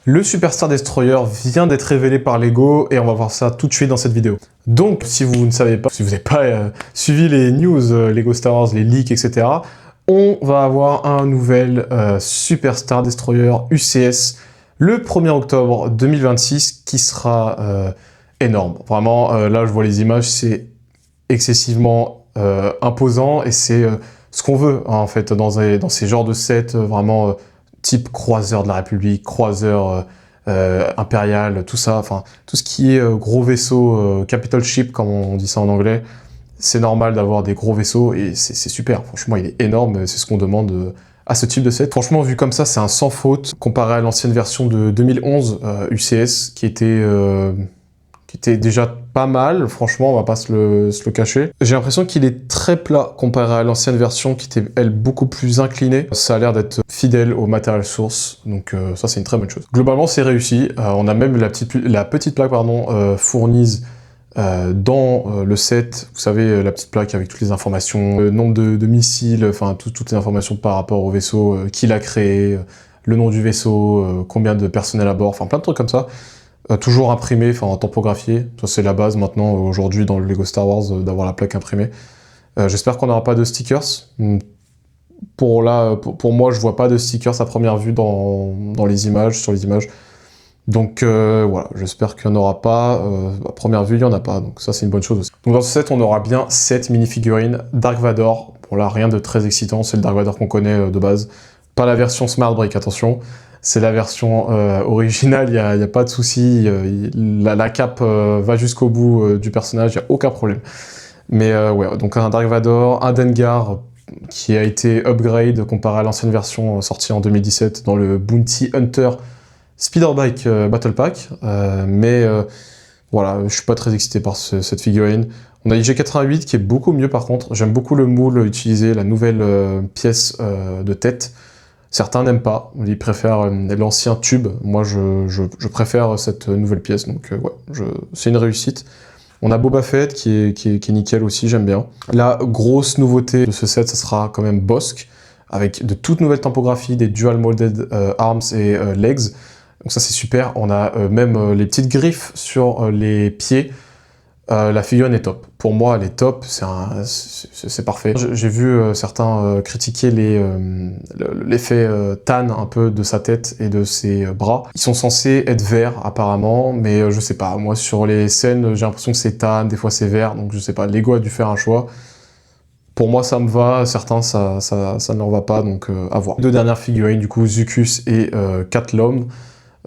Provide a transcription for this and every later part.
Le Super Star Destroyer vient d'être révélé par LEGO et on va voir ça tout de suite dans cette vidéo. Donc, si vous ne savez pas, si vous n'avez pas suivi les news LEGO Star Wars, les leaks, etc., on va avoir un nouvel Super Star Destroyer UCS le 1er octobre 2026 qui sera énorme. Vraiment, là je vois les images, c'est excessivement imposant et c'est ce qu'on veut hein, en fait dans ces genres de sets vraiment type croiseur de la République, croiseur impérial, tout ça, enfin tout ce qui est gros vaisseau, capital ship comme on dit ça en anglais, c'est normal d'avoir des gros vaisseaux et c'est super. Franchement, il est énorme, c'est ce qu'on demande à ce type de set. Franchement, vu comme ça, c'est un sans faute comparé à l'ancienne version de 2011 UCS qui était déjà pas mal, franchement, on va pas se le cacher. J'ai l'impression qu'il est très plat comparé à l'ancienne version qui était, elle, beaucoup plus inclinée. Ça a l'air d'être fidèle au matériel source, donc ça, c'est une très bonne chose. Globalement, c'est réussi. On a même la petite plaque fournie dans le set, vous savez, la petite plaque avec toutes les informations, le nombre de missiles, enfin, toutes les informations par rapport au vaisseau, qui l'a créé, le nom du vaisseau, combien de personnel à bord, enfin, plein de trucs comme ça. Toujours imprimé, enfin tempographié, ça c'est la base maintenant aujourd'hui dans le LEGO Star Wars d'avoir la plaque imprimée. J'espère qu'on n'aura pas de stickers. Pour moi, je vois pas de stickers à première vue dans les images, sur les images. Donc voilà, j'espère qu'il n'y en aura pas. À première vue, il n'y en a pas, donc ça c'est une bonne chose aussi. Donc dans ce set, on aura bien 7 minifigurines Dark Vador. Bon là, rien de très excitant, c'est le Dark Vador qu'on connaît de base. Pas la version Smart Break, attention. C'est la version originale, il n'y a pas de souci. La cape va jusqu'au bout du personnage, il n'y a aucun problème. Mais ouais, donc un Dark Vador, un Dengar qui a été upgrade comparé à l'ancienne version sortie en 2017 dans le Bounty Hunter Speederbike Battle Pack. Voilà, je suis pas très excité par cette figurine. On a IG88 qui est beaucoup mieux par contre. J'aime beaucoup le moule utilisé, la nouvelle pièce de tête. Certains n'aiment pas, ils préfèrent l'ancien tube. Moi, je préfère cette nouvelle pièce, donc ouais, c'est une réussite. On a Boba Fett qui est nickel aussi, j'aime bien. La grosse nouveauté de ce set, ça sera quand même Bossk, avec de toutes nouvelles typographies, des dual molded arms et legs. Donc ça, c'est super. On a même les petites griffes sur les pieds. La figurine est top. Pour moi, elle est top, c'est parfait. J'ai vu certains critiquer l'effet tan un peu de sa tête et de ses bras. Ils sont censés être verts apparemment, mais je sais pas. Moi, sur les scènes, j'ai l'impression que c'est tan, des fois c'est vert, donc je sais pas. LEGO a dû faire un choix. Pour moi, ça me va. Certains, ça ne leur va pas, donc à voir. Deux dernières figurines, du coup, Zuckuss et Cat Lome.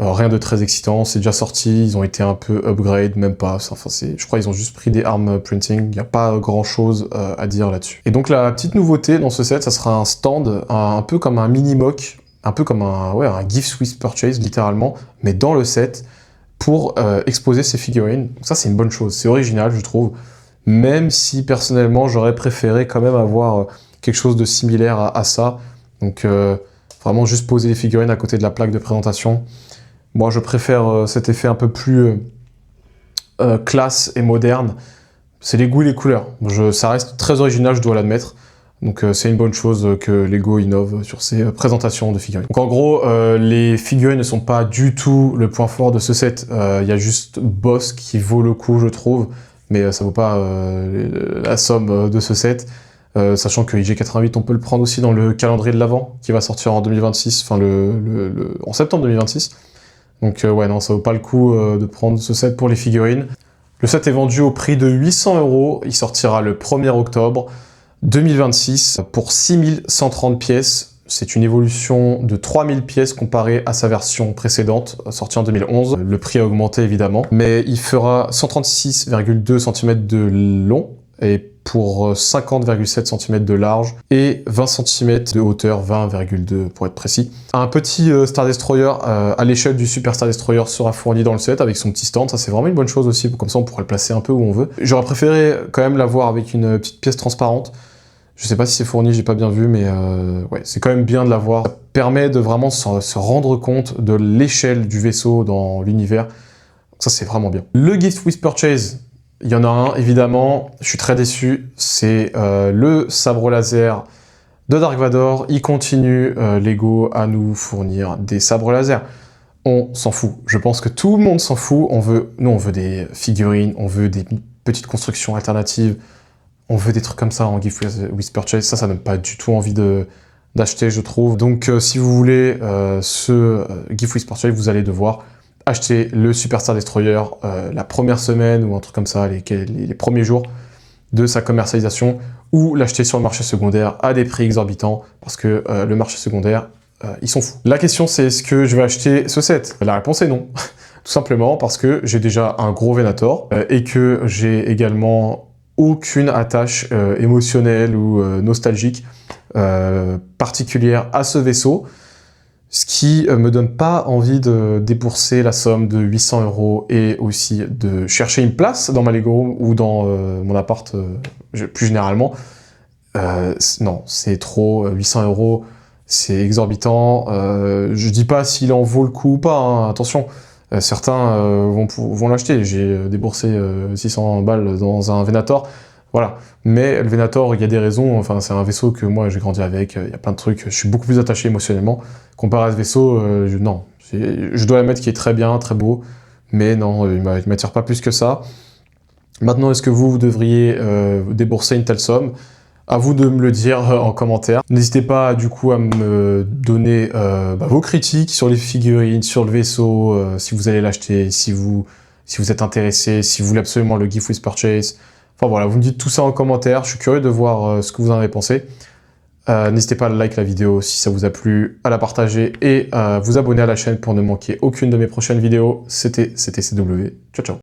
Rien de très excitant, c'est déjà sorti, ils ont été un peu upgrade, même pas, enfin, je crois qu'ils ont juste pris des arm printing, il n'y a pas grand chose à dire là-dessus. Et donc la petite nouveauté dans ce set, ça sera un stand, un peu comme un mini-mock, un peu comme un gift with purchase littéralement, mais dans le set, pour exposer ces figurines. Donc ça c'est une bonne chose, c'est original je trouve, même si personnellement j'aurais préféré quand même avoir quelque chose de similaire à ça, donc vraiment juste poser les figurines à côté de la plaque de présentation. Moi, je préfère cet effet un peu plus classe et moderne. C'est les goûts et les couleurs. Ça reste très original, je dois l'admettre. Donc c'est une bonne chose que LEGO innove sur ses présentations de figurines. Donc en gros, les figurines ne sont pas du tout le point fort de ce set. Il y a juste Bossk qui vaut le coup, je trouve. Mais ça vaut pas la somme de ce set. Sachant que IG88, on peut le prendre aussi dans le calendrier de l'Avent, qui va sortir en 2026, enfin en septembre 2026. Donc ouais, non, ça vaut pas le coup de prendre ce set pour les figurines. Le set est vendu au prix de 800 €. Il sortira le 1er octobre 2026 pour 6130 pièces. C'est une évolution de 3000 pièces comparée à sa version précédente, sortie en 2011. Le prix a augmenté évidemment, mais il fera 136,2 cm de long et pour 50,7 cm de large et 20 cm de hauteur, 20,2 pour être précis. Un petit Star Destroyer à l'échelle du Super Star Destroyer sera fourni dans le set avec son petit stand, ça c'est vraiment une bonne chose aussi, comme ça on pourrait le placer un peu où on veut. J'aurais préféré quand même l'avoir avec une petite pièce transparente. Je sais pas si c'est fourni, j'ai pas bien vu, mais ouais, c'est quand même bien de l'avoir. Ça permet de vraiment se rendre compte de l'échelle du vaisseau dans l'univers. Ça c'est vraiment bien. Le Gift with Purchase, il y en a un, évidemment, je suis très déçu, c'est le sabre laser de Dark Vador. Il continue, LEGO, à nous fournir des sabres laser. On s'en fout. Je pense que tout le monde s'en fout. Nous, on veut des figurines, on veut des petites constructions alternatives, on veut des trucs comme ça en gift with purchase. Ça donne pas du tout envie d'acheter, je trouve. Donc, si vous voulez ce gift with purchase, vous allez devoir acheter le Superstar Destroyer la première semaine ou un truc comme ça, les premiers jours de sa commercialisation, ou l'acheter sur le marché secondaire à des prix exorbitants, parce que le marché secondaire, ils sont fous. La question c'est, est-ce que je vais acheter ce set? La réponse est non. Tout simplement parce que j'ai déjà un gros Venator et que j'ai également aucune attache émotionnelle ou nostalgique particulière à ce vaisseau, ce qui me donne pas envie de débourser la somme de 800 € et aussi de chercher une place dans ma Lego Room ou dans mon appart plus généralement. Non, c'est trop, 800 €, c'est exorbitant. Je dis pas s'il en vaut le coup ou pas, hein, attention. Certains vont l'acheter. J'ai déboursé 600 balles dans un Venator. Voilà. Mais le Venator, il y a des raisons. Enfin, c'est un vaisseau que moi, j'ai grandi avec. Il y a plein de trucs. Je suis beaucoup plus attaché émotionnellement. Comparé à ce vaisseau, non. Je dois admettre qu'il est très bien, très beau. Mais non, il ne m'attire pas plus que ça. Maintenant, est-ce que vous devriez débourser une telle somme? À vous de me le dire en commentaire. N'hésitez pas du coup à me donner vos critiques sur les figurines, sur le vaisseau, si vous allez l'acheter, si vous êtes intéressé, si vous voulez absolument le gift with purchase. Enfin voilà, vous me dites tout ça en commentaire. Je suis curieux de voir ce que vous en avez pensé. N'hésitez pas à liker la vidéo si ça vous a plu, à la partager et à vous abonner à la chaîne pour ne manquer aucune de mes prochaines vidéos. C'était CW. Ciao ciao.